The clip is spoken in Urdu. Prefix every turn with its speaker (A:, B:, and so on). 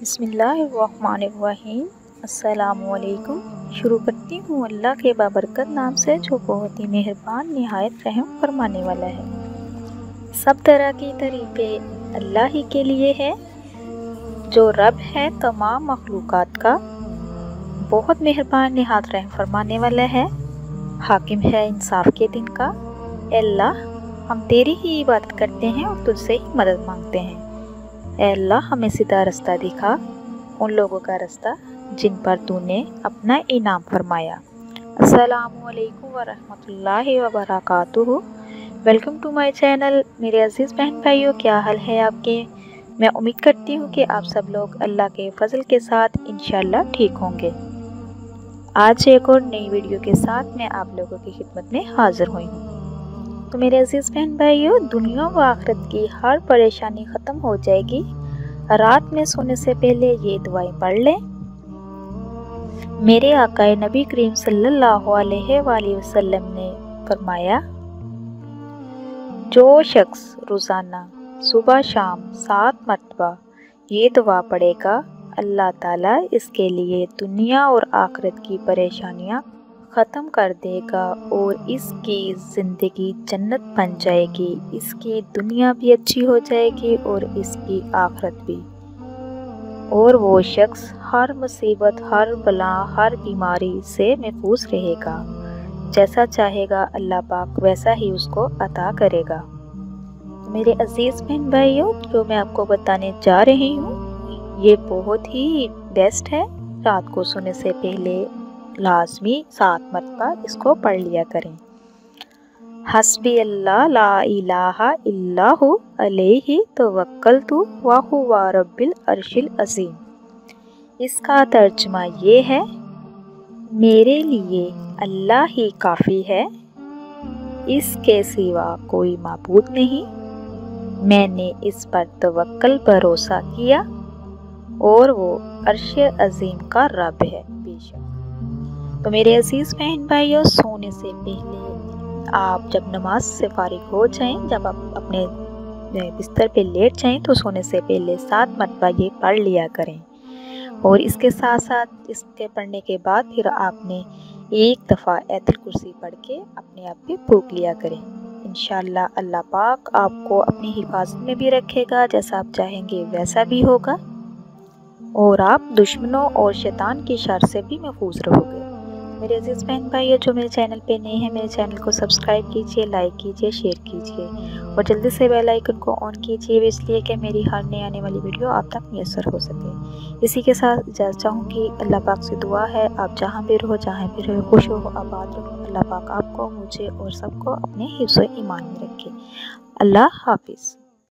A: بسم اللہ الرحمن الرحیم۔ السلام علیکم۔ شروع کرتی ہوں اللہ کے بابرکت نام سے جو بہت ہی مہربان نہایت رحم فرمانے والا ہے۔ سب طرح کی تعریفیں اللہ ہی کے لیے ہے جو رب ہے تمام مخلوقات کا، بہت مہربان نہایت رحم فرمانے والا ہے، حاکم ہے انصاف کے دن کا۔ اے اللہ، ہم تیری ہی عبادت کرتے ہیں اور تجھ سے ہی مدد مانگتے ہیں۔ اے اللہ، ہمیں سیدھا رستہ دکھا، ان لوگوں کا رستہ جن پر تو نے اپنا انعام فرمایا۔ السلام علیکم ورحمۃ اللہ وبرکاتہ۔ Welcome to my channel. میرے عزیز بہن بھائیوں، کیا حال ہے آپ کے؟ میں امید کرتی ہوں کہ آپ سب لوگ اللہ کے فضل کے ساتھ انشاءاللہ ٹھیک ہوں گے۔ آج ایک اور نئی ویڈیو کے ساتھ میں آپ لوگوں کی خدمت میں حاضر ہوئی ہوں۔ تو میرے عزیز بہن بھائیوں، دنیا و آخرت کی ہر پریشانی ختم ہو جائے گی۔ رات میں سونے سے پہلے یہ دعائیں پڑھ لیں۔ میرے آقا نبی کریم صلی اللہ علیہ وآلہ وسلم نے فرمایا، جو شخص روزانہ صبح شام 7 مرتبہ یہ دعا پڑھے گا، اللہ تعالیٰ اس کے لیے دنیا اور آخرت کی پریشانیاں ختم کر دے گا اور اس کی زندگی جنت بن جائے گی۔ اس کی دنیا بھی اچھی ہو جائے گی اور اس کی آخرت بھی، اور وہ شخص ہر مصیبت، ہر بلا، ہر بیماری سے محفوظ رہے گا۔ جیسا چاہے گا اللہ پاک ویسا ہی اس کو عطا کرے گا۔ میرے عزیز بہن بھائیوں، جو میں آپ کو بتانے جا رہی ہوں یہ بہت ہی بیسٹ ہے۔ رات کو سونے سے پہلے لازمی 7 مرتبہ اس کو پڑھ لیا کریں۔ حسبی اللہ لا الہ الا ہو علیہ توکلت وہو رب العرش العظیم۔ اس کا ترجمہ یہ ہے، میرے لیے اللہ ہی کافی ہے، اس کے سوا کوئی معبود نہیں، میں نے اس پر توکل بھروسہ کیا اور وہ عرش عظیم کا رب ہے بے شک۔ تو میرے عزیز بہن بھائیوں، سونے سے پہلے آپ جب نماز سے فارغ ہو جائیں، جب آپ اپنے بستر پہ لیٹ جائیں تو سونے سے پہلے 7 مرتبہ یہ پڑھ لیا کریں، اور اس کے ساتھ ساتھ اس کے پڑھنے کے بعد پھر آپ نے ایک دفعہ آیت الکرسی پڑھ کے اپنے آپ پہ پھونک لیا کریں۔ انشاءاللہ اللہ پاک آپ کو اپنی حفاظت میں بھی رکھے گا، جیسا آپ چاہیں گے ویسا بھی ہوگا، اور آپ دشمنوں اور شیطان کی شر سے بھی محفوظ رہو گے۔ میرے عزیز بہن بھائیوں، جو میرے چینل پہ نئے ہیں، میرے چینل کو سبسکرائب کیجئے، لائک کیجئے، شیئر کیجئے اور جلدی سے بیل آئیکن کو آن کیجئے، اس لیے کہ میری ہر نئی آنے والی ویڈیو آپ تک میسر ہو سکے۔ اسی کے ساتھ اجازت چاہوں گی، اللہ پاک سے دعا ہے آپ جہاں بھی رہو، جہاں بھی رہو، خوش ہو، آباد رہو، اللہ پاک آپ کو، مجھے اور سب کو اپنے حفظ و ایمان میں رکھے۔ اللہ حافظ۔